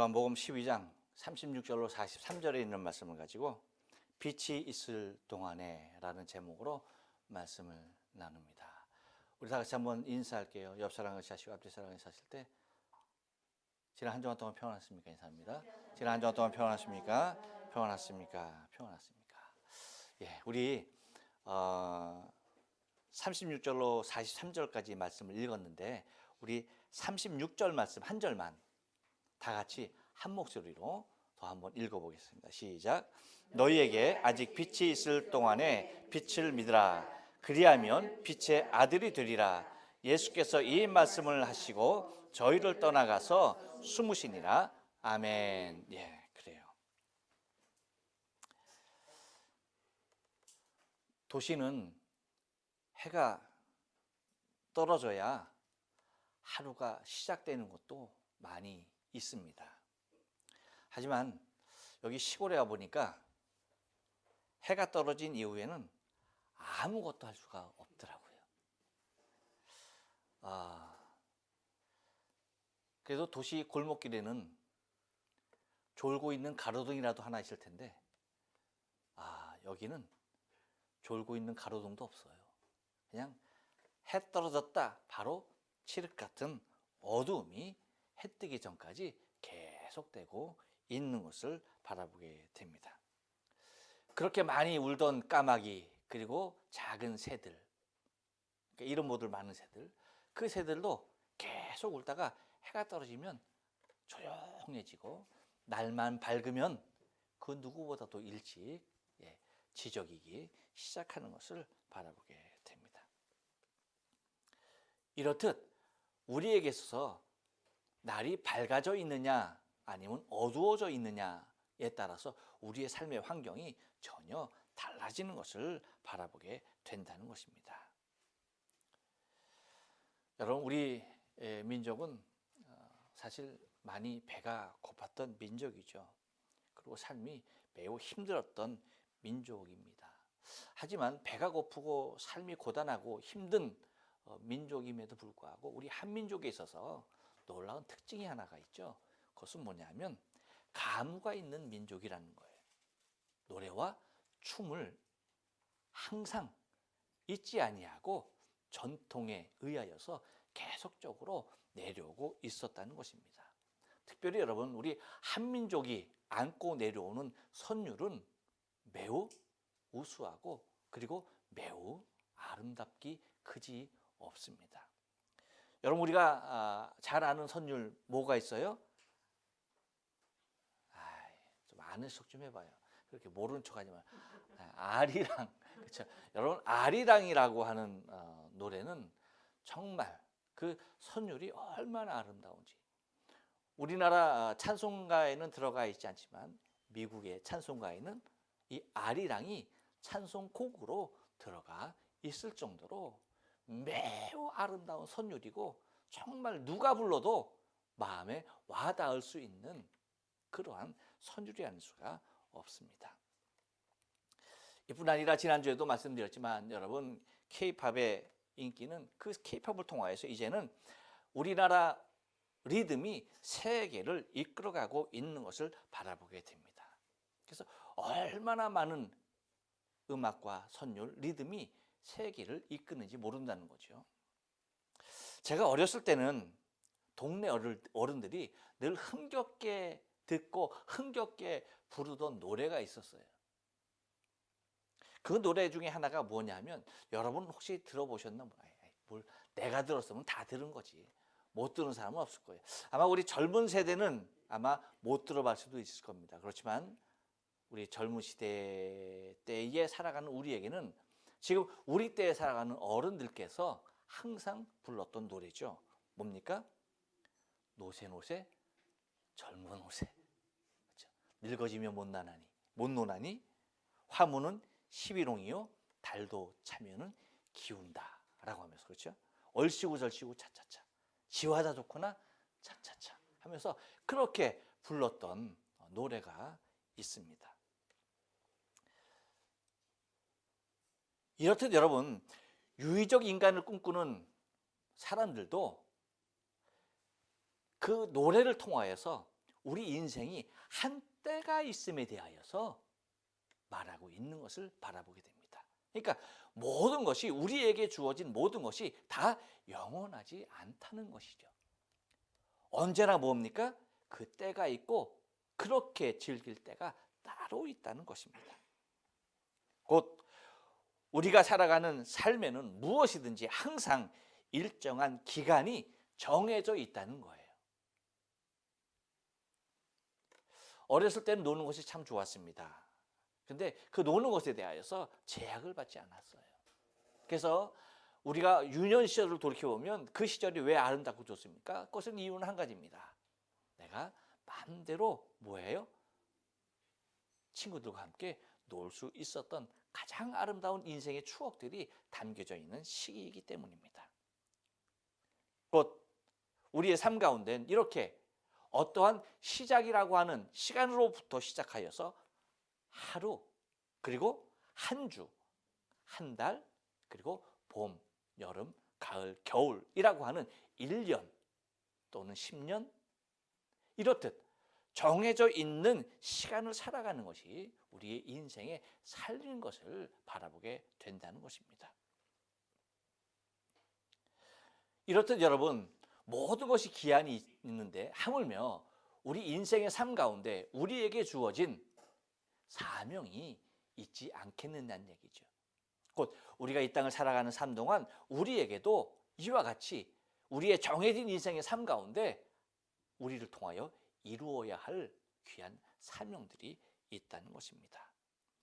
요한복음 12장 36절로 43절에 있는 말씀을 가지고 빛이 있을 동안에 라는 제목으로 말씀을 나눕니다. 우리 다 같이 한번 인사할게요. 옆 사람 같이 하시고 앞뒤 사람 같이 하실 때 지난 한 주간 동안 평안하십니까? 인사합니다. 지난 한 주간 동안 평안하십니까? 평안하십니까? 평안하십니까? 예, 우리 36절로 43절까지 말씀을 읽었는데 우리 36절 말씀 한 절만 다 같이 한 목소리로 더 한번 읽어보겠습니다. 시작. 너희에게 아직 빛이 있을 동안에 빛을 믿으라. 그리하면 빛의 아들이 되리라. 예수께서 이 말씀을 하시고 저희를 떠나가서 숨으시니라. 아멘. 예, 그래요. 도시는 해가 떨어져야 하루가 시작되는 것도 많이 있습니다. 하지만 여기 시골에 와 보니까 해가 떨어진 이후에는 아무것도 할 수가 없더라고요. 그래도 도시 골목길에는 졸고 있는 가로등이라도 하나 있을 텐데 여기는 졸고 있는 가로등도 없어요. 그냥 해 떨어졌다 바로 칠흑 같은 어두움이 해 뜨기 전까지 계속되고 있는 것을 바라보게 됩니다. 그렇게 많이 울던 까마귀 그리고 작은 새들, 그러니까 이름 모를 많은 새들, 그 새들도 계속 울다가 해가 떨어지면 조용해지고 날만 밝으면 그 누구보다도 일찍 지저귀기 시작하는 것을 바라보게 됩니다. 이렇듯 우리에게 있어서 날이 밝아져 있느냐 아니면 어두워져 있느냐에 따라서 우리의 삶의 환경이 전혀 달라지는 것을 바라보게 된다는 것입니다. 여러분, 우리 민족은 사실 많이 배가 고팠던 민족이죠. 그리고 삶이 매우 힘들었던 민족입니다. 하지만 배가 고프고 삶이 고단하고 힘든 민족임에도 불구하고 우리 한민족에 있어서 놀라운 특징이 하나가 있죠. 그것은 뭐냐면 가무가 있는 민족이라는 거예요. 노래와 춤을 항상 잊지 아니하고 전통에 의하여서 계속적으로 내려오고 있었다는 것입니다. 특별히 여러분, 우리 한민족이 안고 내려오는 선율은 매우 우수하고 그리고 매우 아름답기 그지 없습니다. 여러분, 우리가 잘 아는 선율 뭐가 있어요? 좀 아는 척 좀 해봐요. 그렇게 모르는 척하지 마요. 아리랑, 그렇죠? 여러분, 아리랑이라고 하는 노래는 정말 그 선율이 얼마나 아름다운지. 우리나라 찬송가에는 들어가 있지 않지만 미국의 찬송가에는 이 아리랑이 찬송곡으로 들어가 있을 정도로 매우 아름다운 선율이고 정말 누가 불러도 마음에 와닿을 수 있는 그러한 선율이라는 수가 없습니다. 이뿐 아니라 지난주에도 말씀드렸지만 여러분, K-팝의 인기는 그 K-팝을 통하여서 이제는 우리나라 리듬이 세계를 이끌어가고 있는 것을 바라보게 됩니다. 그래서 얼마나 많은 음악과 선율, 리듬이 세계를 이끄는지 모른다는 거죠. 제가 어렸을 때는 동네 어른들이 늘 흥겹게 듣고 흥겹게 부르던 노래가 있었어요. 그 노래 중에 하나가 뭐냐면 여러분 혹시 들어보셨나? 뭘 내가 들었으면 다 들은 거지. 못 들은 사람은 없을 거예요. 아마 우리 젊은 세대는 아마 못 들어봤을 수도 있을 겁니다. 그렇지만 우리 젊은 시대 때에 살아가는 우리에게는 지금 우리 때에 살아가는 어른들께서 항상 불렀던 노래죠. 뭡니까? 노새노새 젊은 옷에, 그렇죠? 늙어지면 못 노나니 화무는 시비롱이요 달도 차면은 기운다 라고 하면서, 그렇죠? 얼씨구 절씨구 차차차 지화자 좋거나 차차차 하면서 그렇게 불렀던 노래가 있습니다. 이렇듯 여러분, 유의적 인간을 꿈꾸는 사람들도 그 노래를 통하여서 우리 인생이 한 때가 있음에 대하여서 말하고 있는 것을 바라보게 됩니다. 그러니까 모든 것이, 우리에게 주어진 모든 것이 다 영원하지 않다는 것이죠. 언제나 뭡니까? 그 때가 있고 그렇게 즐길 때가 따로 있다는 것입니다. 곧 우리가 살아가는 삶에는 무엇이든지 항상 일정한 기간이 정해져 있다는 거예요. 어렸을 때는 노는 것이 참 좋았습니다. 근데 그 노는 것에 대하여서 제약을 받지 않았어요. 그래서 우리가 유년 시절을 돌이켜보면 그 시절이 왜 아름답고 좋습니까? 그것은 이유는 한 가지입니다. 내가 마음대로 뭐예요? 친구들과 함께 놀 수 있었던 가장 아름다운 인생의 추억들이 담겨져 있는 시기이기 때문입니다. 곧 우리의 삶 가운데는 이렇게 어떠한 시작이라고 하는 시간으로부터 시작하여서 하루, 그리고 한 주, 한 달, 그리고 봄, 여름, 가을, 겨울이라고 하는 1년 또는 10년, 이렇듯 정해져 있는 시간을 살아가는 것이 우리의 인생의 삶인 것을 바라보게 된다는 것입니다. 이렇듯 여러분, 모든 것이 기한이 있는데 하물며 우리 인생의 삶 가운데 우리에게 주어진 사명이 있지 않겠느냐는 얘기죠. 곧 우리가 이 땅을 살아가는 삶 동안 우리에게도 이와 같이 우리의 정해진 인생의 삶 가운데 우리를 통하여 이루어야 할 귀한 사명들이 있다는 것입니다.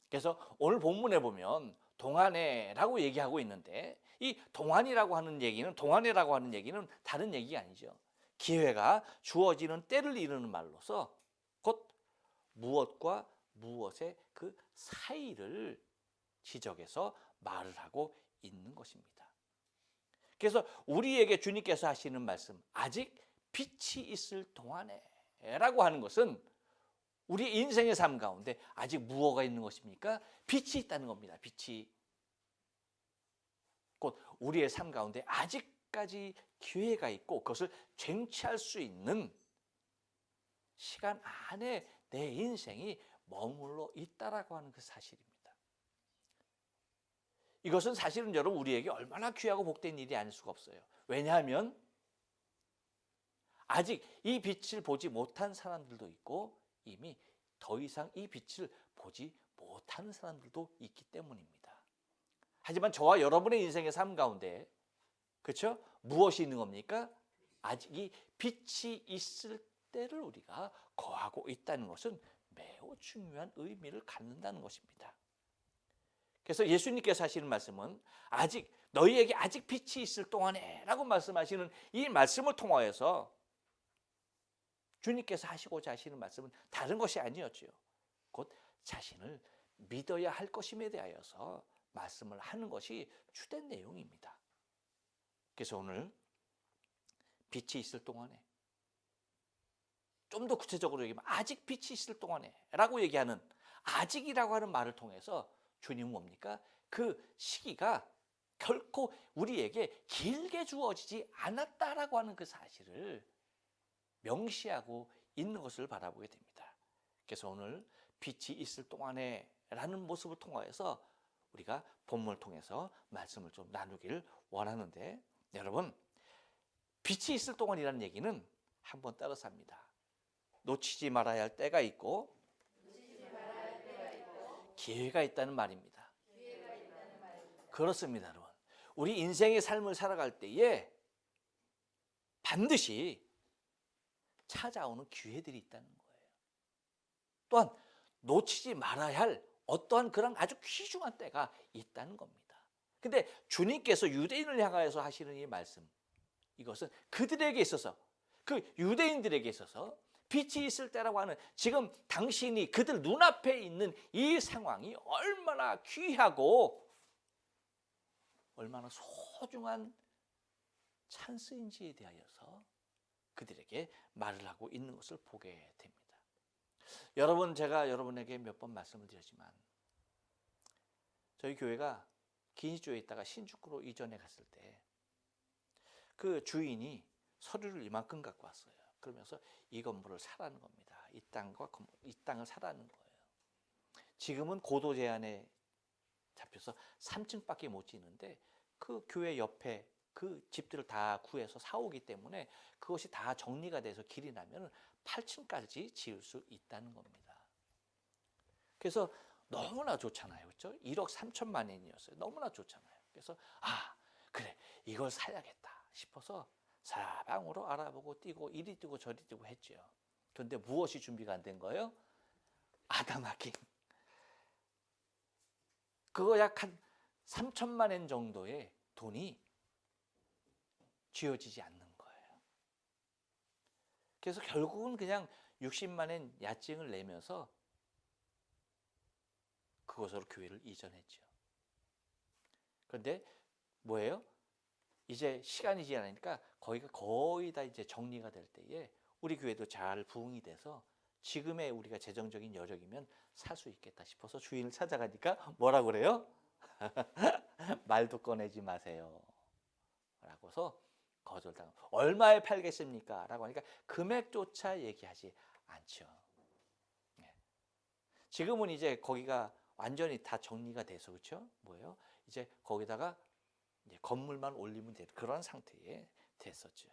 그래서 오늘 본문에 보면 동안회라고 얘기하고 있는데, 이 동안이라고 하는 얘기는, 동안회라고 하는 얘기는 다른 얘기가 아니죠. 기회가 주어지는 때를 이르는 말로서 곧 무엇과 무엇의 그 사이를 지적해서 말을 하고 있는 것입니다. 그래서 우리에게 주님께서 하시는 말씀, 아직 빛이 있을 동안에 라고 하는 것은 우리 인생의 삶 가운데 아직 무엇가 있는 것입니까? 빛이 있다는 겁니다. 빛이. 곧 우리의 삶 가운데 아직까지 기회가 있고 그것을 쟁취할 수 있는 시간 안에 내 인생이 머물러 있다라고 하는 그 사실입니다. 이것은 사실은 여러분 우리에게 얼마나 귀하고 복된 일이 아닐 수가 없어요. 왜냐하면 아직 이 빛을 보지 못한 사람들도 있고 이미 더 이상 이 빛을 보지 못하는 사람들도 있기 때문입니다. 하지만 저와 여러분의 인생의 삶 가운데, 그렇죠? 무엇이 있는 겁니까? 아직 이 빛이 있을 때를 우리가 거하고 있다는 것은 매우 중요한 의미를 갖는다는 것입니다. 그래서 예수님께서 하시는 말씀은 아직 너희에게 아직 빛이 있을 동안에 라고 말씀하시는 이 말씀을 통하여서 주님께서 하시고자 하시는 말씀은 다른 것이 아니었죠. 곧 자신을 믿어야 할 것임에 대하여서 말씀을 하는 것이 주된 내용입니다. 그래서 오늘 빛이 있을 동안에, 좀 더 구체적으로 얘기하면 아직 빛이 있을 동안에 라고 얘기하는 아직이라고 하는 말을 통해서 주님은 뭡니까? 그 시기가 결코 우리에게 길게 주어지지 않았다라고 하는 그 사실을 명시하고 있는 것을 바라보게 됩니다. 그래서 오늘 빛이 있을 동안에 라는 모습을 통하여서 우리가 본문을 통해서 말씀을 좀 나누기를 원하는데, 여러분 빛이 있을 동안이라는 얘기는 한번 따라서 합니다. 놓치지 말아야 할 때가 있고 기회가 있다는 말입니다. 그렇습니다, 여러분. 우리 인생의 삶을 살아갈 때에 반드시 찾아오는 기회들이 있다는 거예요. 또한 놓치지 말아야 할 어떠한 그런 아주 귀중한 때가 있다는 겁니다. 근데 주님께서 유대인을 향하여서 하시는 이 말씀, 이것은 그들에게 있어서, 그 유대인들에게 있어서 빛이 있을 때라고 하는 지금 당신이 그들 눈앞에 있는 이 상황이 얼마나 귀하고 얼마나 소중한 찬스인지에 대하여서 그들에게 말을 하고 있는 것을 보게 됩니다. 여러분, 제가 여러분에게 몇 번 말씀을 드렸지만 저희 교회가 기니주에 있다가 신축구로 이전해 갔을 때 그 주인이 서류를 이만큼 갖고 왔어요. 그러면서 이 건물을 사라는 겁니다. 이 땅과 이 땅을 사라는 거예요. 지금은 고도 제한에 잡혀서 3층밖에 못 지는데 그 교회 옆에 그 집들을 다 구해서 사오기 때문에 그것이 다 정리가 돼서 길이 나면 8층까지 지을 수 있다는 겁니다. 그래서 너무나 좋잖아요. 그렇죠? 1억 3천만 원이었어요. 너무나 좋잖아요. 그래서 그래 이걸 사야겠다 싶어서 사방으로 알아보고 뛰고 이리 뛰고 저리 뛰고 했죠. 그런데 무엇이 준비가 안 된 거예요? 아담하긴 그거 약 한 3천만 원 정도의 돈이 쥐어지지 않는 거예요. 그래서 결국은 그냥 60만 원 야증을 내면서 그곳으로 교회를 이전했죠. 그런데 뭐예요? 이제 시간이 지나니까 거기가 거의 다 이제 정리가 될 때에 우리 교회도 잘 부흥이 돼서 지금의 우리가 재정적인 여력이면 살 수 있겠다 싶어서 주인을 찾아가니까 뭐라 그래요? 말도 꺼내지 마세요. 라고서 거절당하고 얼마에 팔겠습니까? 라고 하니까 금액조차 얘기하지 않죠. 지금은 이제 거기가 완전히 다 정리가 돼서 그렇죠? 뭐예요? 이제 거기다가 이제 건물만 올리면 되는 그런 상태에 됐었죠.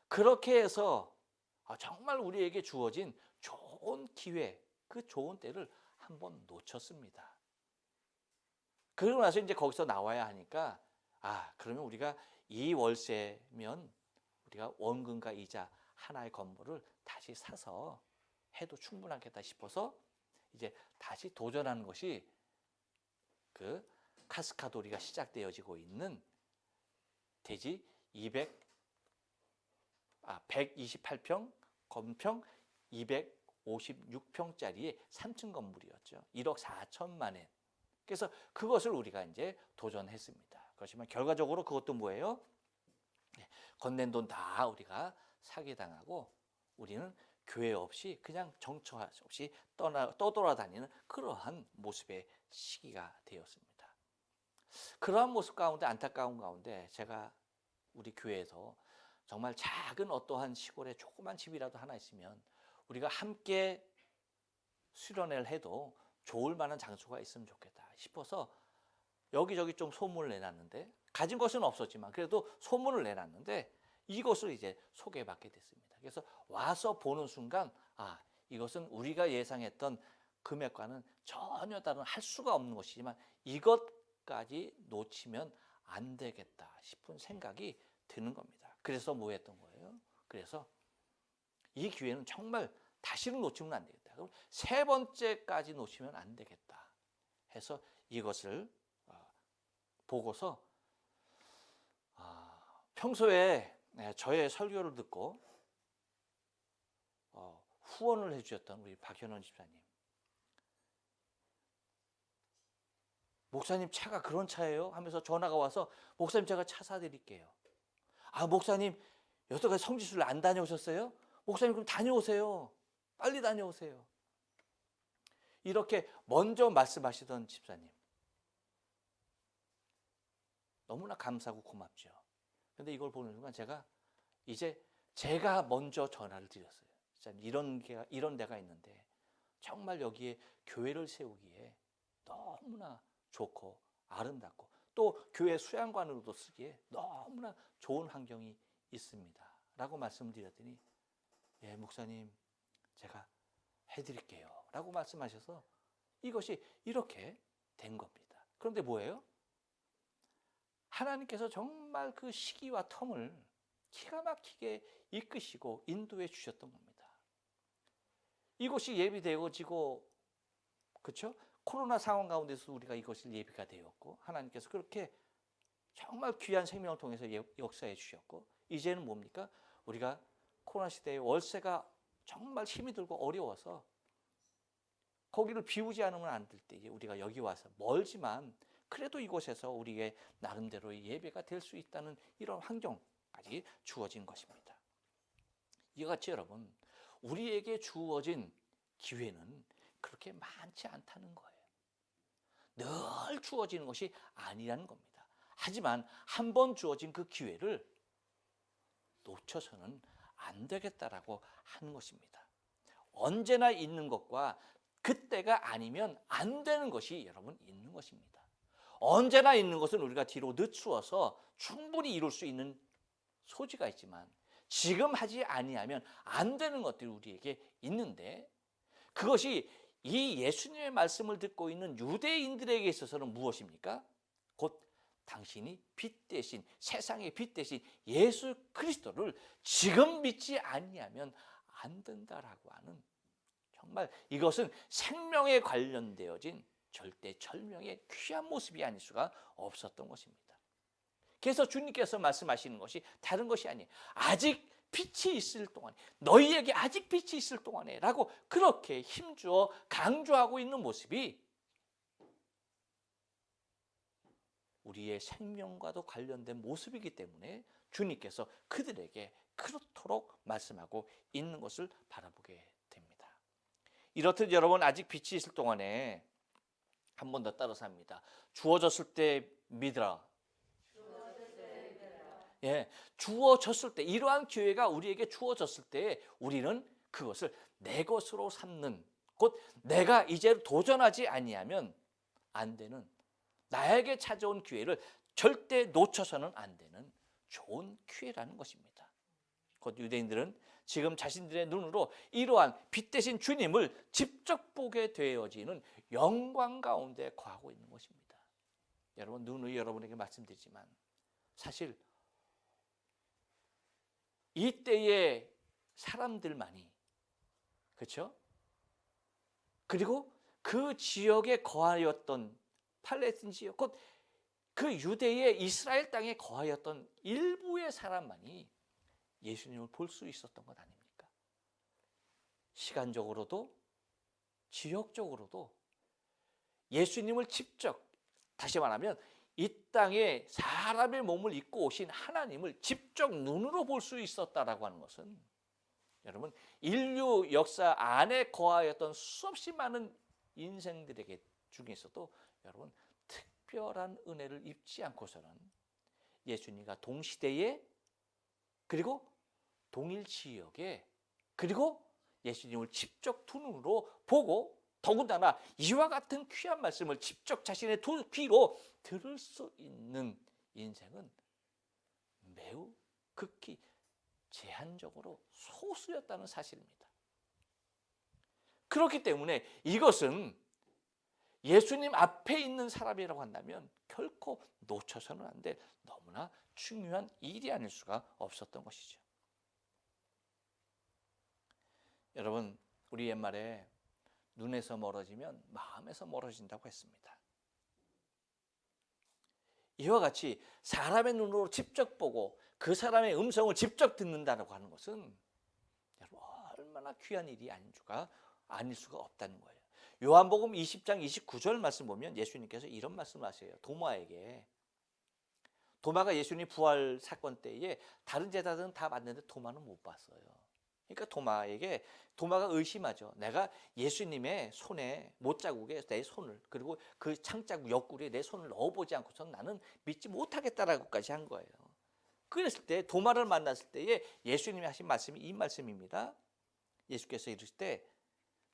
그렇게 해서 정말 우리에게 주어진 좋은 기회, 그 좋은 때를 한번 놓쳤습니다. 그러고 나서 이제 거기서 나와야 하니까 그러면 우리가 이 월세면 우리가 원금과 이자 하나의 건물을 다시 사서 해도 충분하겠다 싶어서 이제 다시 도전하는 것이 그 카스카도리가 시작되어지고 있는 대지 128평, 건평 256평짜리의 3층 건물이었죠. 1억 4천만 원. 그래서 그것을 우리가 이제 도전했습니다. 그렇지만 결과적으로 그것도 뭐예요? 건넨 돈 다 우리가 사기당하고 우리는 교회 없이 그냥 정처 없이 떠돌아다니는 그러한 모습의 시기가 되었습니다. 그러한 모습 가운데 안타까운 가운데 제가 우리 교회에서 정말 작은 어떠한 시골에 조그만 집이라도 하나 있으면 우리가 함께 수련회를 해도 좋을 만한 장소가 있으면 좋겠다 싶어서 여기저기 좀 소문을 내놨는데 가진 것은 없었지만 그래도 소문을 내놨는데 이것을 이제 소개받게 됐습니다. 그래서 와서 보는 순간 이것은 우리가 예상했던 금액과는 전혀 다른 할 수가 없는 것이지만 이것까지 놓치면 안 되겠다 싶은 생각이 드는 겁니다. 그래서 뭐 했던 거예요? 그래서 이 기회는 정말 다시는 놓치면 안 되겠다. 그럼 세 번째까지 놓치면 안 되겠다 해서 이것을 보고서 평소에 저의 설교를 듣고 후원을 해주셨던 우리 박현원 집사님, 목사님 차가 그런 차예요? 하면서 전화가 와서 목사님 제가 차 사드릴게요. 목사님 여태까지 성지순례 안 다녀오셨어요? 목사님 그럼 다녀오세요. 빨리 다녀오세요. 이렇게 먼저 말씀하시던 집사님 너무나 감사하고 고맙죠. 그런데 이걸 보는 순간 제가 먼저 전화를 드렸어요. 이런 데가 있는데 정말 여기에 교회를 세우기에 너무나 좋고 아름답고 또 교회 수양관으로도 쓰기에 너무나 좋은 환경이 있습니다. 라고 말씀을 드렸더니 예, 목사님 제가 해드릴게요. 라고 말씀하셔서 이것이 이렇게 된 겁니다. 그런데 뭐예요? 하나님께서 정말 그 시기와 텀을 기가 막히게 이끄시고 인도해 주셨던 겁니다. 이것이 예비되어지고 그렇죠? 코로나 상황 가운데서 우리가 이것을 예비가 되었고 하나님께서 그렇게 정말 귀한 생명을 통해서 역사해 주셨고 이제는 뭡니까? 우리가 코로나 시대에 월세가 정말 힘이 들고 어려워서 거기를 비우지 않으면 안 될 때 우리가 여기 와서 멀지만 그래도 이곳에서 우리의 나름대로의 예배가 될 수 있다는 이런 환경까지 주어진 것입니다. 이와 같이 여러분 우리에게 주어진 기회는 그렇게 많지 않다는 거예요. 늘 주어지는 것이 아니라는 겁니다. 하지만 한 번 주어진 그 기회를 놓쳐서는 안 되겠다라고 하는 것입니다. 언제나 있는 것과 그때가 아니면 안 되는 것이 여러분 있는 것입니다. 언제나 있는 것은 우리가 뒤로 늦추어서 충분히 이룰 수 있는 소지가 있지만 지금 하지 아니하면 안 되는 것들이 우리에게 있는데, 그것이 이 예수님의 말씀을 듣고 있는 유대인들에게 있어서는 무엇입니까? 곧 당신이 빛 대신, 세상의 빛 대신 예수 그리스도를 지금 믿지 아니하면 안 된다라고 하는, 정말 이것은 생명에 관련되어진 절대 절명의 귀한 모습이 아닐 수가 없었던 것입니다. 그래서 주님께서 말씀하시는 것이 다른 것이 아니에요. 아직 빛이 있을 동안에, 너희에게 아직 빛이 있을 동안에 라고 그렇게 힘주어 강조하고 있는 모습이 우리의 생명과도 관련된 모습이기 때문에 주님께서 그들에게 그렇도록 말씀하고 있는 것을 바라보게 됩니다. 이렇듯 여러분, 아직 빛이 있을 동안에 한 번 더 따라서 합니다. 주어졌을 때 믿으라. 예, 주어졌을 때, 이러한 기회가 우리에게 주어졌을 때 우리는 그것을 내 것으로 삼는, 곧 내가 이제 도전하지 아니하면 안 되는, 나에게 찾아온 기회를 절대 놓쳐서는 안 되는 좋은 기회라는 것입니다. 곧 유대인들은 지금 자신들의 눈으로 이러한 빛 대신 주님을 직접 보게 되어지는 영광 가운데 거하고 있는 것입니다. 여러분, 누누이 여러분에게 말씀드리지만 사실 이때의 사람들만이, 그렇죠? 그리고 그 지역에 거하였던 팔레스틴 지역, 곧 그 유대의 이스라엘 땅에 거하였던 일부의 사람만이 예수님을 볼 수 있었던 것 아닙니까? 시간적으로도 지역적으로도 예수님을 직접, 다시 말하면 이 땅에 사람의 몸을 입고 오신 하나님을 직접 눈으로 볼 수 있었다라고 하는 것은 여러분, 인류 역사 안에 거하였던 수없이 많은 인생들에게 중에서도 여러분 특별한 은혜를 입지 않고서는 예수님과 동시대에, 그리고 동일 지역에, 그리고 예수님을 직접 두 눈으로 보고 더군다나 이와 같은 귀한 말씀을 직접 자신의 귀로 들을 수 있는 인생은 매우 극히 제한적으로 소수였다는 사실입니다. 그렇기 때문에 이것은 예수님 앞에 있는 사람이라고 한다면 결코 놓쳐서는 안 될 너무나 중요한 일이 아닐 수가 없었던 것이죠. 여러분, 우리 옛말에 눈에서 멀어지면 마음에서 멀어진다고 했습니다. 이와 같이 사람의 눈으로 직접 보고 그 사람의 음성을 직접 듣는다고 하는 것은 여러분 얼마나 귀한 일이 아닐 수가 없다는 거예요. 요한복음 20장 29절 말씀 보면 예수님께서 이런 말씀을 하세요. 도마에게. 도마가 예수님 부활 사건 때에 다른 제자들은 다 봤는데 도마는 못 봤어요. 그러니까 도마가 의심하죠. 내가 예수님의 손에 못자국에 내 손을, 그리고 그 창자국 옆구리에 내 손을 넣어보지 않고서는 나는 믿지 못하겠다라고까지 한 거예요. 그랬을 때 도마를 만났을 때에 예수님이 하신 말씀이 이 말씀입니다. 예수께서 이르실 때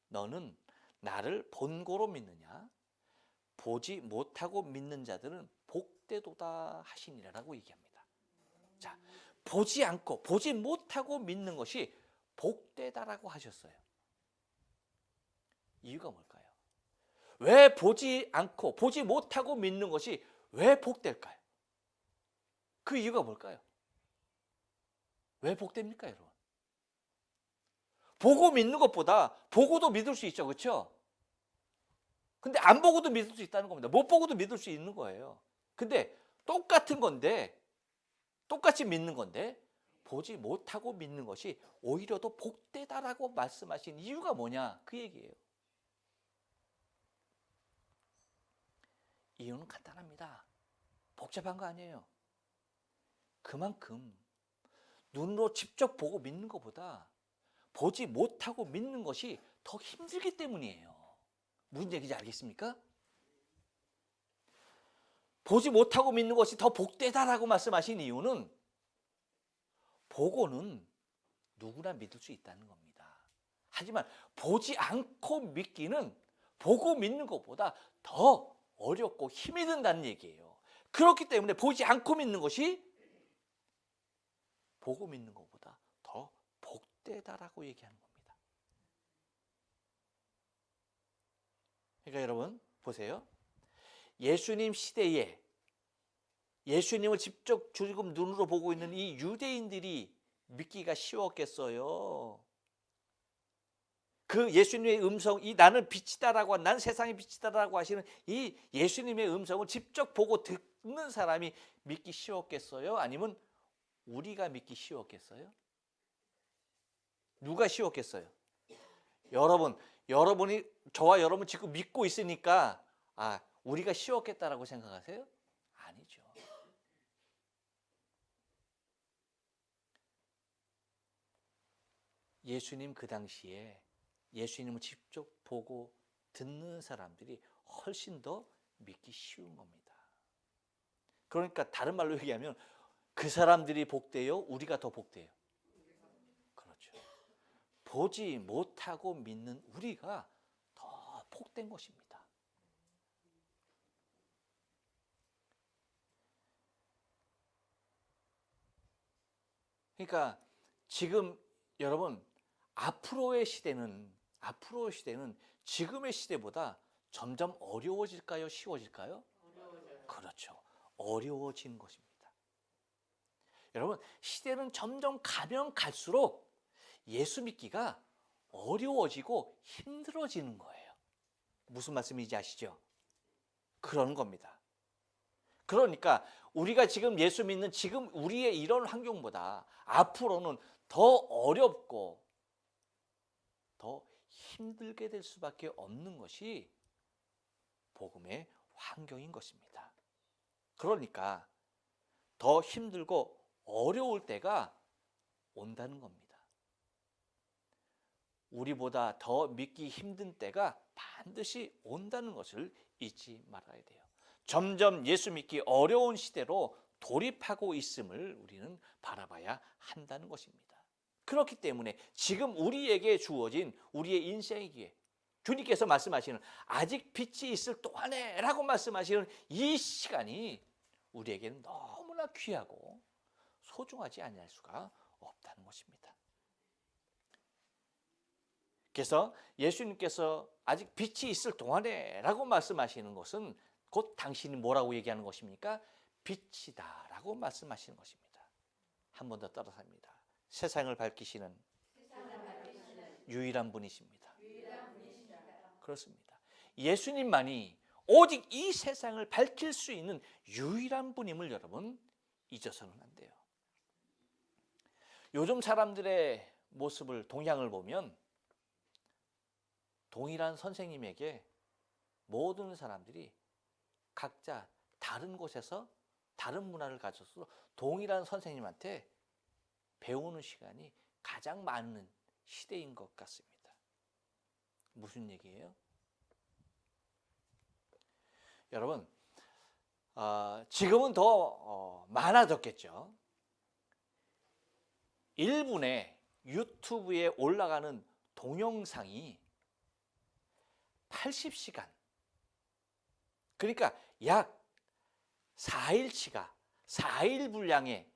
너는 나를 본고로 믿느냐? 보지 못하고 믿는 자들은 복되도다 하시니라라고 얘기합니다. 자, 보지 않고 보지 못하고 믿는 것이 복되다라고 하셨어요. 이유가 뭘까요? 왜 보지 않고 보지 못하고 믿는 것이 왜 복될까요? 그 이유가 뭘까요? 왜 복됩니까, 여러분? 보고 믿는 것보다 보고도 믿을 수 있죠, 그렇죠? 근데 안 보고도 믿을 수 있다는 겁니다. 못 보고도 믿을 수 있는 거예요. 근데 똑같은 건데, 똑같이 믿는 건데 보지 못하고 믿는 것이 오히려 더 복되다라고 말씀하신 이유가 뭐냐, 그 얘기예요. 이유는 간단합니다. 복잡한 거 아니에요. 그만큼 눈으로 직접 보고 믿는 것보다 보지 못하고 믿는 것이 더 힘들기 때문이에요. 무슨 얘기인지 알겠습니까? 보지 못하고 믿는 것이 더 복되다라고 말씀하신 이유는 보고는 누구나 믿을 수 있다는 겁니다. 하지만 보지 않고 믿기는 보고 믿는 것보다 더 어렵고 힘이 든다는 얘기예요. 그렇기 때문에 보지 않고 믿는 것이 보고 믿는 것보다 더 복되다라고 얘기하는 겁니다. 그러니까 여러분 보세요. 예수님 시대에 예수님을 직접 지금 눈으로 보고 있는 이 유대인들이 믿기가 쉬웠겠어요? 그 예수님의 음성, 이 나는 빛이다라고, 난 세상의 빛이다라고 하시는 이 예수님의 음성을 직접 보고 듣는 사람이 믿기 쉬웠겠어요? 아니면 우리가 믿기 쉬웠겠어요? 누가 쉬웠겠어요? 여러분이 저와 여러분 지금 믿고 있으니까 우리가 쉬웠겠다라고 생각하세요? 아니죠. 예수님 그 당시에 예수님을 직접 보고 듣는 사람들이 훨씬 더 믿기 쉬운 겁니다. 그러니까 다른 말로 얘기하면 그 사람들이 복돼요? 우리가 더 복돼요? 그렇죠. 보지 못하고 믿는 우리가 더 복된 것입니다. 그러니까 지금 여러분 앞으로의 시대는 지금의 시대보다 점점 어려워질까요? 쉬워질까요? 그렇죠. 어려워지는 것입니다. 여러분 시대는 점점 가면 갈수록 예수 믿기가 어려워지고 힘들어지는 거예요. 무슨 말씀인지 아시죠? 그런 겁니다. 그러니까 우리가 지금 예수 믿는 지금 우리의 이런 환경보다 앞으로는 더 어렵고 더 힘들게 될 수밖에 없는 것이 복음의 환경인 것입니다. 그러니까 더 힘들고 어려울 때가 온다는 겁니다. 우리보다 더 믿기 힘든 때가 반드시 온다는 것을 잊지 말아야 돼요. 점점 예수 믿기 어려운 시대로 돌입하고 있음을 우리는 바라봐야 한다는 것입니다. 그렇기 때문에 지금 우리에게 주어진 우리의 인생의 기회, 주님께서 말씀하시는 아직 빛이 있을 동안에 라고 말씀하시는 이 시간이 우리에게는 너무나 귀하고 소중하지 아니할 수가 없다는 것입니다. 그래서 예수님께서 아직 빛이 있을 동안에 라고 말씀하시는 것은 곧 당신이 뭐라고 얘기하는 것입니까? 빛이다 라고 말씀하시는 것입니다. 한 번 더 따라서 합니다. 세상을 밝히시는 유일한 분이십니다. 그렇습니다. 예수님만이 오직 이 세상을 밝힐 수 있는 유일한 분임을 여러분 잊어서는 안 돼요. 요즘 사람들의 모습을 동향을 보면 동일한 선생님에게 모든 사람들이 각자 다른 곳에서 다른 문화를 가져서 동일한 선생님한테 배우는 시간이 가장 많은 시대인 것 같습니다. 무슨 얘기예요? 여러분 지금은 더 많아졌겠죠. 1분에 유튜브에 올라가는 동영상이 80시간, 그러니까 약 4일치가 4일 분량의,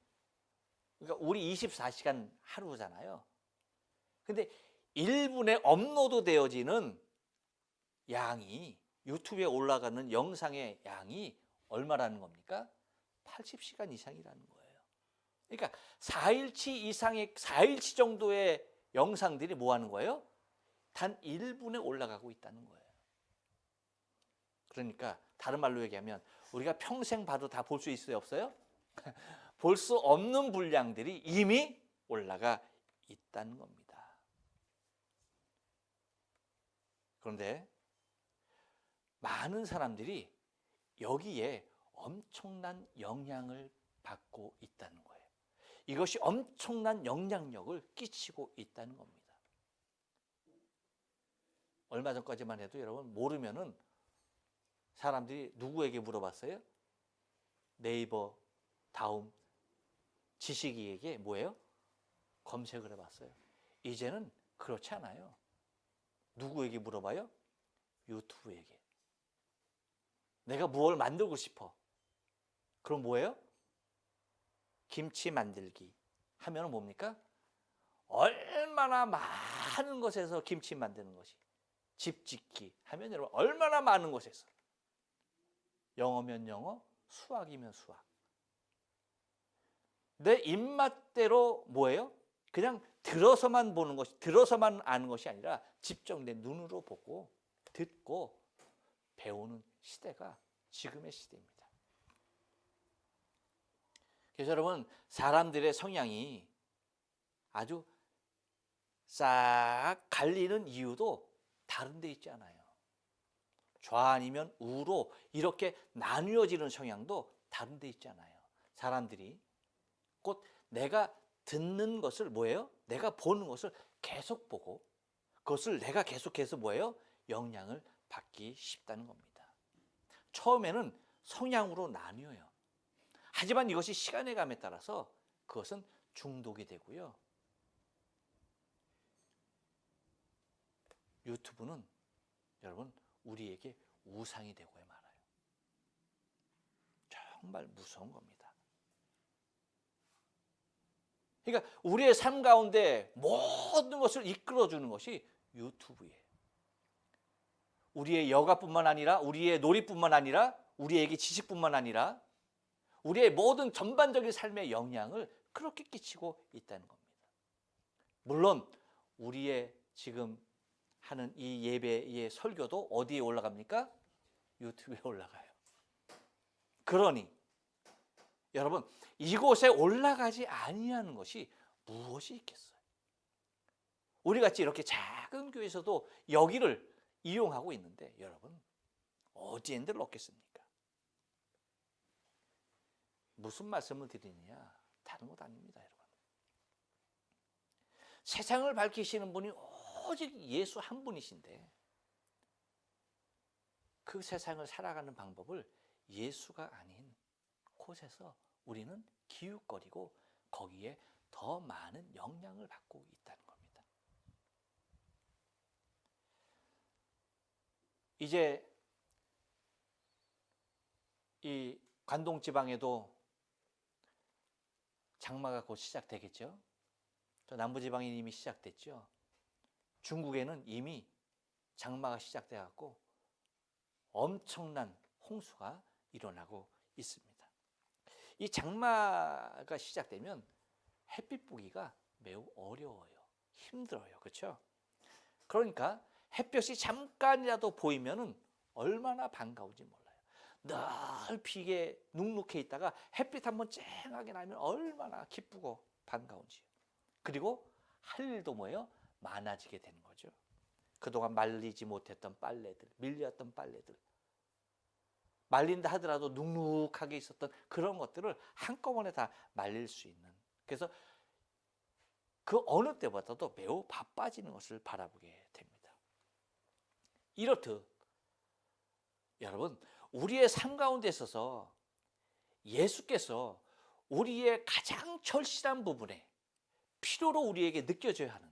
그러니까 우리 24시간 하루잖아요. 근데 1분에 업로드 되어지는 양이, 유튜브에 올라가는 영상의 양이 얼마라는 겁니까? 80시간 이상이라는 거예요. 그러니까 4일치 정도의 영상들이 뭐 하는 거예요? 단 1분에 올라가고 있다는 거예요. 그러니까 다른 말로 얘기하면 우리가 평생 봐도 다 볼 수 있어요, 없어요? 볼 수 없는 분량들이 이미 올라가 있다는 겁니다. 그런데 많은 사람들이 여기에 엄청난 영향을 받고 있다는 거예요. 이것이 엄청난 영향력을 끼치고 있다는 겁니다. 얼마 전까지만 해도 여러분 모르면은 사람들이 누구에게 물어봤어요? 네이버 다음 지식인에게 뭐예요? 검색을 해봤어요. 이제는 그렇지 않아요. 누구에게 물어봐요? 유튜브에게. 내가 무엇을 만들고 싶어. 그럼 뭐예요? 김치 만들기 하면 뭡니까? 얼마나 많은 곳에서 김치 만드는 것이. 집 짓기 하면 여러분 얼마나 많은 곳에서. 영어면 영어, 수학이면 수학. 내 입맛대로 뭐예요? 그냥 들어서만 보는 것이, 들어서만 아는 것이 아니라 직접 내 눈으로 보고 듣고 배우는 시대가 지금의 시대입니다. 그래서 여러분, 사람들의 성향이 아주 싹 갈리는 이유도 다른 데 있지 않아요. 좌 아니면 우로 이렇게 나뉘어지는 성향도 다른 데 있지 않아요. 사람들이 곧 내가 듣는 것을 뭐예요? 내가 보는 것을 계속 보고 그것을 내가 계속해서 뭐예요? 영향을 받기 쉽다는 겁니다. 처음에는 성향으로 나뉘어요. 하지만 이것이 시간의 감에 따라서 그것은 중독이 되고요. 유튜브는 여러분 우리에게 우상이 되고 말아요. 정말 무서운 겁니다. 그러니까 우리의 삶 가운데 모든 것을 이끌어주는 것이 유튜브예요. 우리의 여가뿐만 아니라 우리의 놀이뿐만 아니라 우리에게 지식뿐만 아니라 우리의 모든 전반적인 삶에 영향을 그렇게 끼치고 있다는 겁니다. 물론 우리의 지금 하는 이 예배의 설교도 어디에 올라갑니까? 유튜브에 올라가요. 그러니 여러분 이곳에 올라가지 아니하는 것이 무엇이 있겠어요? 우리같이 이렇게 작은 교회에서도 여기를 이용하고 있는데 여러분 어디엔들 넣겠습니까? 무슨 말씀을 드리느냐? 다른 것 아닙니다, 여러분. 세상을 밝히시는 분이 오직 예수 한 분이신데 그 세상을 살아가는 방법을 예수가 아닌 곳에서 우리는 기웃거리고 거기에 더 많은 영향을 받고 있다는 겁니다. 이제 이 관동 지방에도 장마가 곧 시작되겠죠. 또 남부 지방에 이미 시작됐죠. 중국에는 이미 장마가 시작돼 갖고 엄청난 홍수가 일어나고 있습니다. 이 장마가 시작되면 햇빛 보기가 매우 어려워요. 힘들어요. 그렇죠? 그러니까 햇볕이 잠깐이라도 보이면은 얼마나 반가운지 몰라요. 늘 비에 눅눅해 있다가 햇빛 한번 쨍하게 나면 얼마나 기쁘고 반가운지요. 그리고 할 일도 뭐예요? 많아지게 되는 거죠. 그동안 말리지 못했던 빨래들, 밀렸던 빨래들, 말린다 하더라도 눅눅하게 있었던 그런 것들을 한꺼번에 다 말릴 수 있는, 그래서 그 어느 때보다도 매우 바빠지는 것을 바라보게 됩니다. 이렇듯 여러분 우리의 삶 가운데 있어서 예수께서 우리의 가장 절실한 부분에 필요로 우리에게 느껴져야 하는데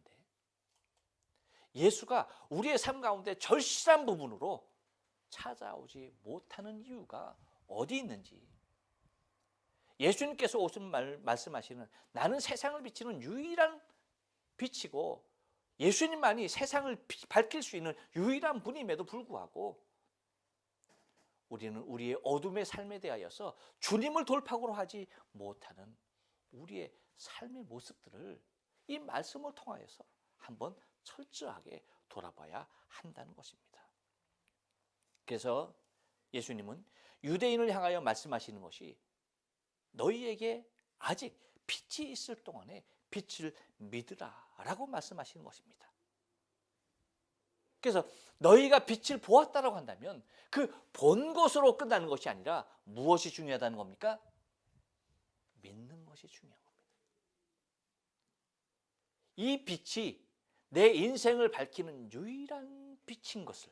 예수가 우리의 삶 가운데 절실한 부분으로 찾아오지 못하는 이유가 어디 있는지, 예수님께서 오신 말씀하시는 나는 세상을 비치는 유일한 빛이고 예수님만이 세상을 밝힐 수 있는 유일한 분임에도 불구하고 우리는 우리의 어둠의 삶에 대하여서 주님을 돌파구로 하지 못하는 우리의 삶의 모습들을 이 말씀을 통하여서 한번 철저하게 돌아봐야 한다는 것입니다. 그래서 예수님은 유대인을 향하여 말씀하시는 것이 너희에게 아직 빛이 있을 동안에 빛을 믿으라 라고 말씀하시는 것입니다. 그래서 너희가 빛을 보았다라고 한다면 그 본 것으로 끝나는 것이 아니라 무엇이 중요하다는 겁니까? 믿는 것이 중요한 겁니다. 이 빛이 내 인생을 밝히는 유일한 빛인 것을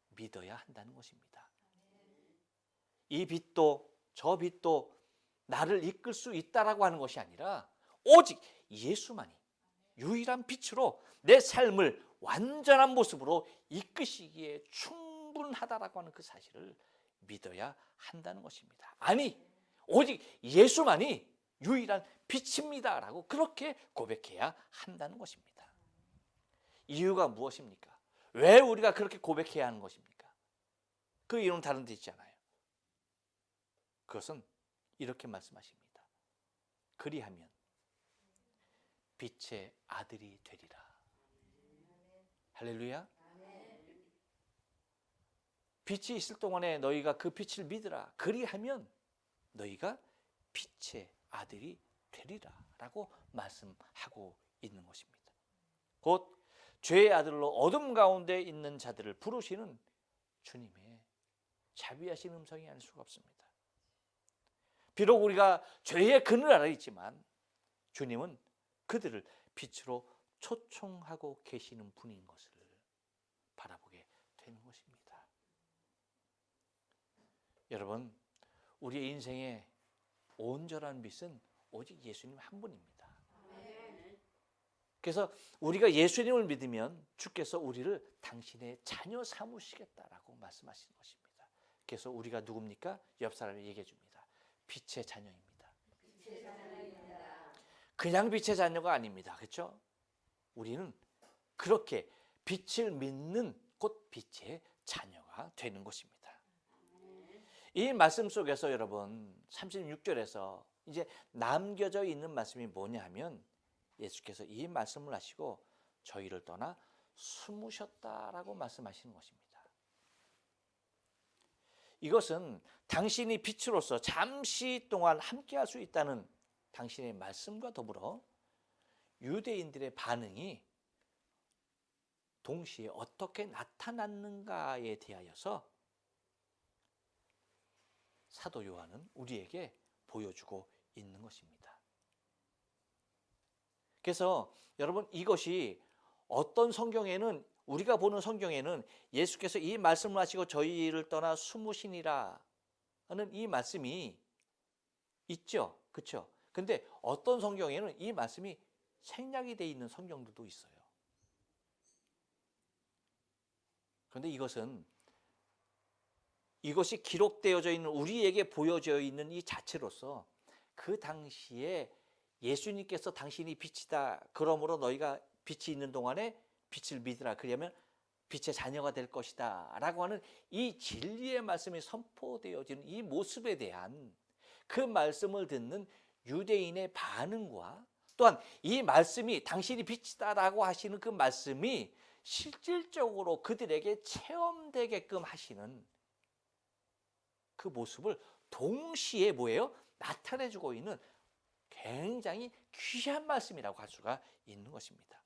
믿어야 한다는 것입니다. 이 빛도 저 빛도 나를 이끌 수 있다라고 하는 것이 아니라 오직 예수만이 유일한 빛으로 내 삶을 완전한 모습으로 이끄시기에 충분하다라고 하는 그 사실을 믿어야 한다는 것입니다. 아니, 오직 예수만이 유일한 빛입니다라고 그렇게 고백해야 한다는 것입니다. 이유가 무엇입니까? 왜 우리가 그렇게 고백해야 하는 것입니까? 그 이유는 다른 데 있잖아요. 그것은 이렇게 말씀하십니다. 그리하면 빛의 아들이 되리라. 할렐루야. 빛이 있을 동안에 너희가 그 빛을 믿으라. 그리하면 너희가 빛의 아들이 되리라 라고 말씀하고 있는 것입니다. 곧 죄의 아들로 어둠 가운데 있는 자들을 부르시는 주님의 자비하신 음성이 아닐 수가 없습니다. 비록 우리가 죄의 근을 알아 있지만 주님은 그들을 빛으로 초청하고 계시는 분인 것을 바라보게 되는 것입니다. 여러분, 우리의 인생의 온전한 빛은 오직 예수님 한 분입니다. 그래서 우리가 예수님을 믿으면 주께서 우리를 당신의 자녀 삼으시겠다라고 말씀하시는 것입니다. 그래서 우리가 누굽니까? 옆 사람이 얘기해 줍니다. 빛의 자녀입니다. 그냥 빛의 자녀가 아닙니다. 그렇죠? 우리는 그렇게 빛을 믿는 곧 빛의 자녀가 되는 것입니다. 이 말씀 속에서 여러분 36절에서 이제 남겨져 있는 말씀이 뭐냐 하면 예수께서 이 말씀을 하시고 저희를 떠나 숨으셨다라고 말씀하시는 것입니다. 이것은 당신이 빛으로서 잠시 동안 함께할 수 있다는 당신의 말씀과 더불어 유대인들의 반응이 동시에 어떻게 나타났는가에 대하여서 사도 요한은 우리에게 보여주고 있는 것입니다. 그래서 여러분, 이것이 어떤 성경에는, 우리가 보는 성경에는 예수께서 이 말씀을 하시고 저희를 떠나 숨으시니라 하는 이 말씀이 있죠. 그렇죠? 근데 어떤 성경에는 이 말씀이 생략이 되어 있는 성경들도 있어요. 그런데 이것이 기록되어져 있는, 우리에게 보여져 있는 이 자체로서 그 당시에 예수님께서 당신이 빛이다, 그러므로 너희가 빛이 있는 동안에 빛을 믿으라, 그러면 빛의 자녀가 될 것이다 라고 하는 이 진리의 말씀이 선포되어지는 이 모습에 대한 그 말씀을 듣는 유대인의 반응과 또한 이 말씀이 당신이 빛이다 라고 하시는 그 말씀이 실질적으로 그들에게 체험되게끔 하시는 그 모습을 동시에 뭐예요? 나타내주고 있는 굉장히 귀한 말씀이라고 할 수가 있는 것입니다.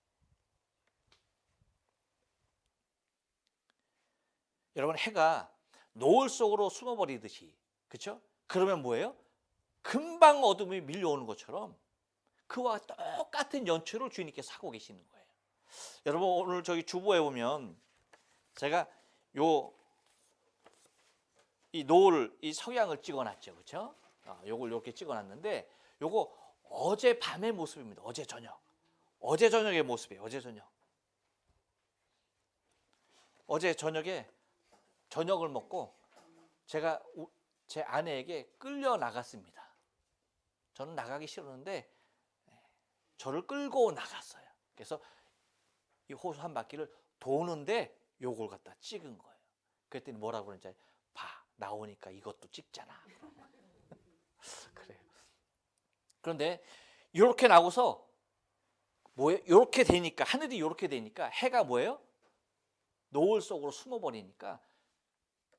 여러분, 해가 노을 속으로 숨어버리듯이, 그렇죠? 그러면 뭐예요? 금방 어둠이 밀려오는 것처럼 그와 똑같은 연출을 주님께서 하고 계시는 거예요. 여러분, 오늘 저기 주보에 보면 제가 이 노을, 이 석양을 찍어놨죠, 그렇죠? 요걸 이렇게 찍어놨는데 요거 어제 밤의 모습입니다. 어제 저녁의 모습이에요. 어제 저녁에 저녁을 먹고 제가 제 아내에게 끌려 나갔습니다. 저는 나가기 싫었는데 저를 끌고 나갔어요. 그래서 이 호수 한 바퀴를 도는데 요걸 갖다 찍은 거예요. 그랬더니 뭐라고 그러는지 봐, 나오니까 이것도 찍잖아. 그래요. 그런데 이렇게 나고서 뭐예요? 이렇게 되니까, 하늘이 이렇게 되니까 해가 뭐예요? 노을 속으로 숨어버리니까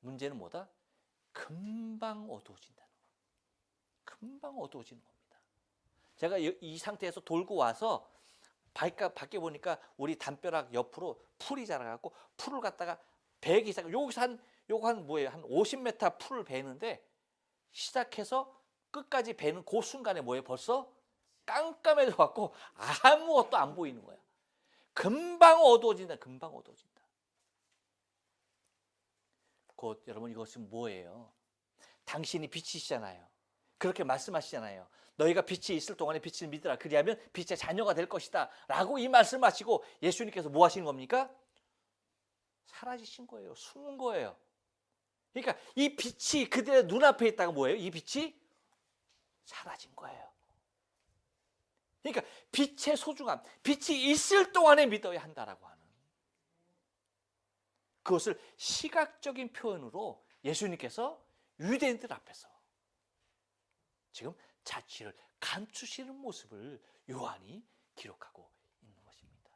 문제는 뭐다? 금방 어두워진다는 거예요. 금방 어두워지는 겁니다. 제가 이 상태에서 돌고 와서 밖에 보니까 우리 담벼락 옆으로 풀이 자라갖고 풀을 갖다가 베기 시작. 요거 한 뭐예요? 한 50m 풀을 베는데 시작해서 끝까지 베는 그 순간에 뭐예요? 벌써 깜깜해져 갖고 아무것도 안 보이는 거야. 금방 어두워진다. 곧 여러분, 이것은 뭐예요? 당신이 빛이시잖아요. 그렇게 말씀하시잖아요. 너희가 빛이 있을 동안에 빛을 믿으라. 그리하면 빛의 자녀가 될 것이다. 라고 이 말씀을 하시고 예수님께서 뭐 하시는 겁니까? 사라지신 거예요. 숨은 거예요. 그러니까 이 빛이 그들의 눈앞에 있다가 뭐예요? 이 빛이 사라진 거예요. 그러니까 빛의 소중함, 빛이 있을 동안에 믿어야 한다라고 하는 그것을 시각적인 표현으로 예수님께서 유대인들 앞에서 지금 자취를 감추시는 모습을 요한이 기록하고 있는 것입니다.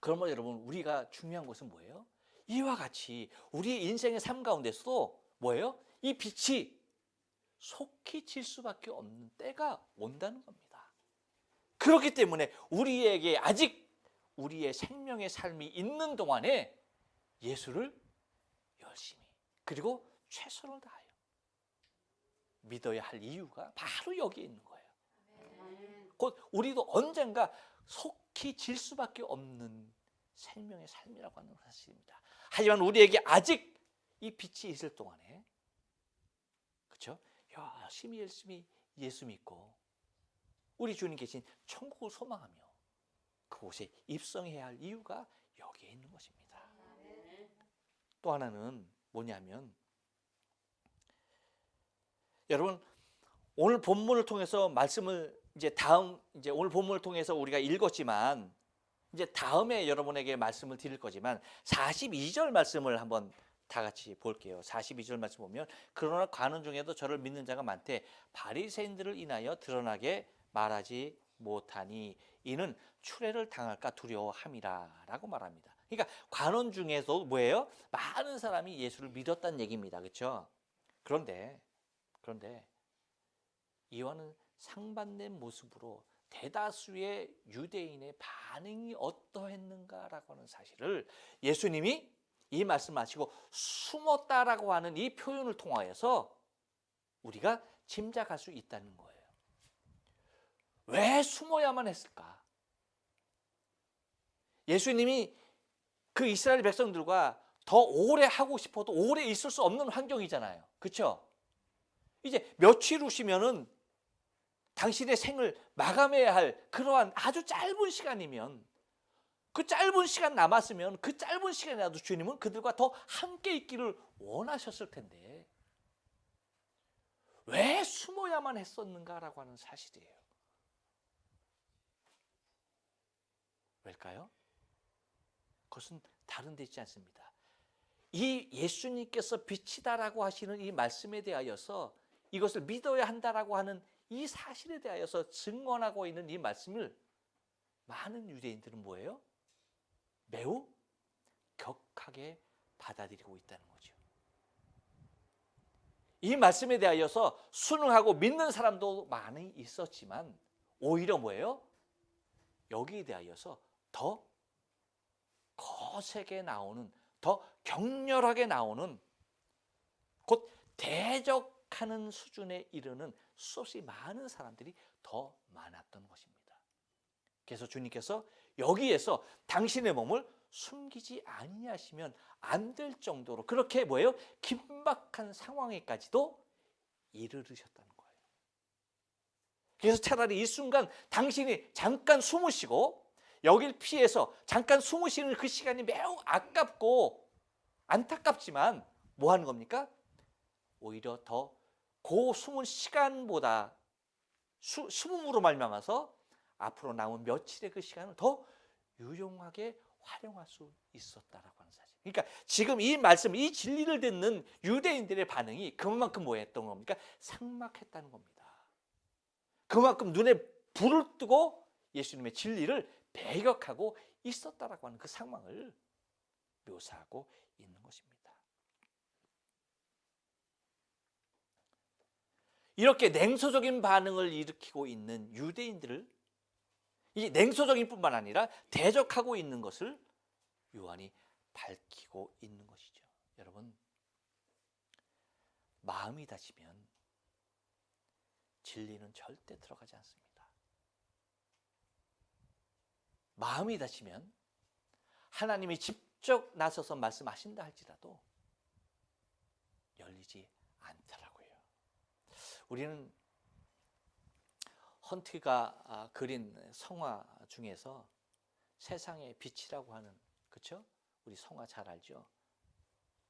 그러면 여러분, 우리가 중요한 것은 뭐예요? 이와 같이 우리의 인생의 삶 가운데서도 뭐예요? 이 빛이 속히 질 수밖에 없는 때가 온다는 겁니다. 그렇기 때문에 우리에게 아직 우리의 생명의 삶이 있는 동안에 예수를 열심히 그리고 최선을 다하여 믿어야 할 이유가 바로 여기에 있는 거예요. 곧 우리도 언젠가 속히 질 수밖에 없는 생명의 삶이라고 하는 사실입니다. 하지만 우리에게 아직 이 빛이 있을 동안에, 그렇죠? 열심히 예수 믿고 우리 주님 계신 천국을 소망하며 그곳에 입성해야 할 이유가 여기에 있는 것입니다. 또 하나는 뭐냐면, 여러분, 오늘 본문을 통해서 말씀을 이제 오늘 본문을 통해서 우리가 읽었지만 이제 다음에 여러분에게 말씀을 드릴 거지만 42절 말씀을 한번 다 같이 볼게요. 42절 말씀 보면, 그러나 가는 중에도 저를 믿는 자가 많되 바리새인들을 인하여 드러나게 말하지 못하니 이는 추례를 당할까 두려워함이라 라고 말합니다. 그러니까 관원 중에서 뭐예요? 많은 사람이 예수를 믿었다는 얘기입니다. 그렇죠? 그런데 이와는 상반된 모습으로 대다수의 유대인의 반응이 어떠했는가라고 하는 사실을 예수님이 이 말씀하시고 숨었다라고 하는 이 표현을 통하여서 우리가 짐작할 수 있다는 거예요. 왜 숨어야만 했을까? 예수님이 그 이스라엘 백성들과 더 오래 하고 싶어도 오래 있을 수 없는 환경이잖아요. 그렇죠? 이제 며칠 후시면은 당신의 생을 마감해야 할 그러한 아주 짧은 시간이면, 그 짧은 시간 남았으면 그 짧은 시간이라도 주님은 그들과 더 함께 있기를 원하셨을 텐데 왜 숨어야만 했었는가라고 하는 사실이에요. 왜일까요? 그것은 다른 데 있지 않습니다. 이 예수님께서 빛이다라고 하시는 이 말씀에 대하여서 이것을 믿어야 한다라고 하는 이 사실에 대하여서 증언하고 있는 이 말씀을 많은 유대인들은 뭐예요? 매우 격하게 받아들이고 있다는 거죠. 이 말씀에 대하여서 순응하고 믿는 사람도 많이 있었지만 오히려 뭐예요? 여기에 대하여서 더 거세게 나오는, 더 격렬하게 나오는, 곧 대적하는 수준에 이르는 수없이 많은 사람들이 더 많았던 것입니다. 그래서 주님께서 여기에서 당신의 몸을 숨기지 아니하시면 안 될 정도로 그렇게 뭐예요? 긴박한 상황에까지도 이르르셨다는 거예요. 그래서 차라리 이 순간 당신이 잠깐 숨으시고 여길 피해서 잠깐 숨으시는 그 시간이 매우 아깝고 안타깝지만 뭐 하는 겁니까? 오히려 더 그 숨은 시간보다 숨음으로 말미암아서 앞으로 남은 며칠의 그 시간을 더 유용하게 활용할 수 있었다라고 하는 사실. 그러니까 지금 이 말씀, 이 진리를 듣는 유대인들의 반응이 그만큼 뭐였던 겁니까? 삭막했다는 겁니다. 그만큼 눈에 불을 뜨고 예수님의 진리를 배격하고 있었다라고 하는 그 상황을 묘사하고 있는 것입니다. 이렇게 냉소적인 반응을 일으키고 있는 유대인들을, 이 냉소적인 뿐만 아니라 대적하고 있는 것을 요한이 밝히고 있는 것이죠. 여러분, 마음이 다치면 진리는 절대 들어가지 않습니다. 마음이 다치면 하나님이 직접 나서서 말씀하신다 할지라도 열리지 않더라고요. 우리는 헌트가 그린 성화 중에서 세상의 빛이라고 하는, 그렇죠? 우리 성화 잘 알죠?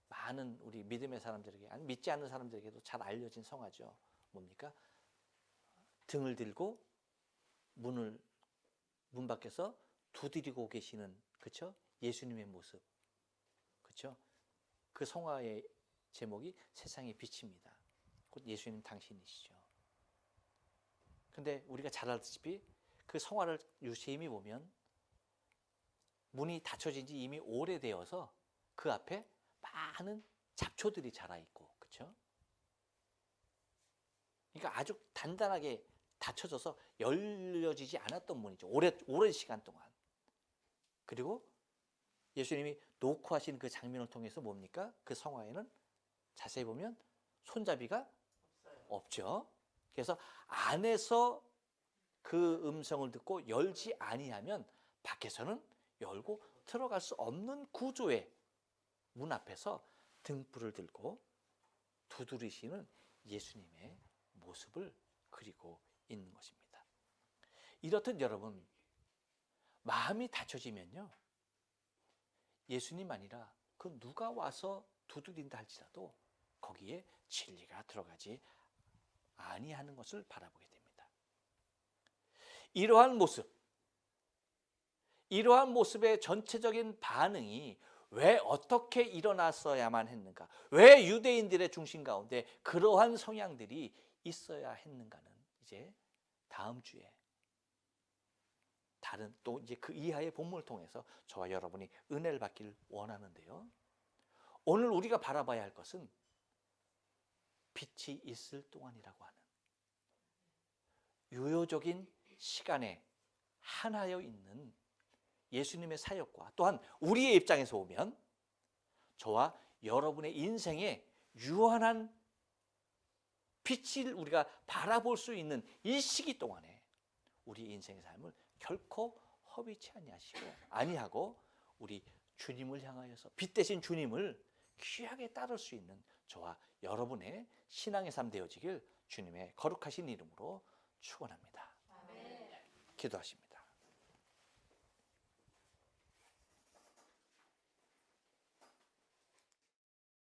많은 우리 믿음의 사람들에게, 아니 믿지 않는 사람들에게도 잘 알려진 성화죠. 뭡니까? 등을 들고 문 밖에서 두드리고 계시는, 그렇죠? 예수님의 모습, 그렇죠? 그 성화의 제목이 세상의 빛입니다. 곧 예수님 당신이시죠. 근데 우리가 잘 알다시피 그 성화를 유심히 보면 문이 닫혀진 지 이미 오래되어서 그 앞에 많은 잡초들이 자라 있고, 그렇죠? 그러니까 아주 단단하게 닫혀져서 열려지지 않았던 문이죠. 오랜 시간 동안. 그리고 예수님이 놓고 하신 그 장면을 통해서 뭡니까? 그 성화에는 자세히 보면 손잡이가 없죠. 그래서 안에서 그 음성을 듣고 열지 아니하면 밖에서는 열고 들어갈 수 없는 구조의 문 앞에서 등불을 들고 두드리시는 예수님의 모습을 그리고 있는 것입니다. 이렇듯 여러분, 마음이 닫혀지면요, 예수님 아니라 그 누가 와서 두드린다 할지라도 거기에 진리가 들어가지 아니하는 것을 바라보게 됩니다. 이러한 모습의 전체적인 반응이 왜 어떻게 일어났어야만 했는가? 왜 유대인들의 중심 가운데 그러한 성향들이 있어야 했는가는 이제 다음 주에 다른 또 이제 그 이하의 본문을 통해서 저와 여러분이 은혜를 받기를 원하는데요. 오늘 우리가 바라봐야 할 것은 빛이 있을 동안이라고 하는 유효적인 시간에 한하여 있는 예수님의 사역과 또한 우리의 입장에서 보면 저와 여러분의 인생에 유한한 빛을 우리가 바라볼 수 있는 이 시기 동안에 우리 인생의 삶을 결코 허비치 아니하고 우리 주님을 향하여서 빛 대신 주님을 귀하게 따를 수 있는 저와 여러분의 신앙의 삶 되어지길 주님의 거룩하신 이름으로 축원합니다. 기도하십니다.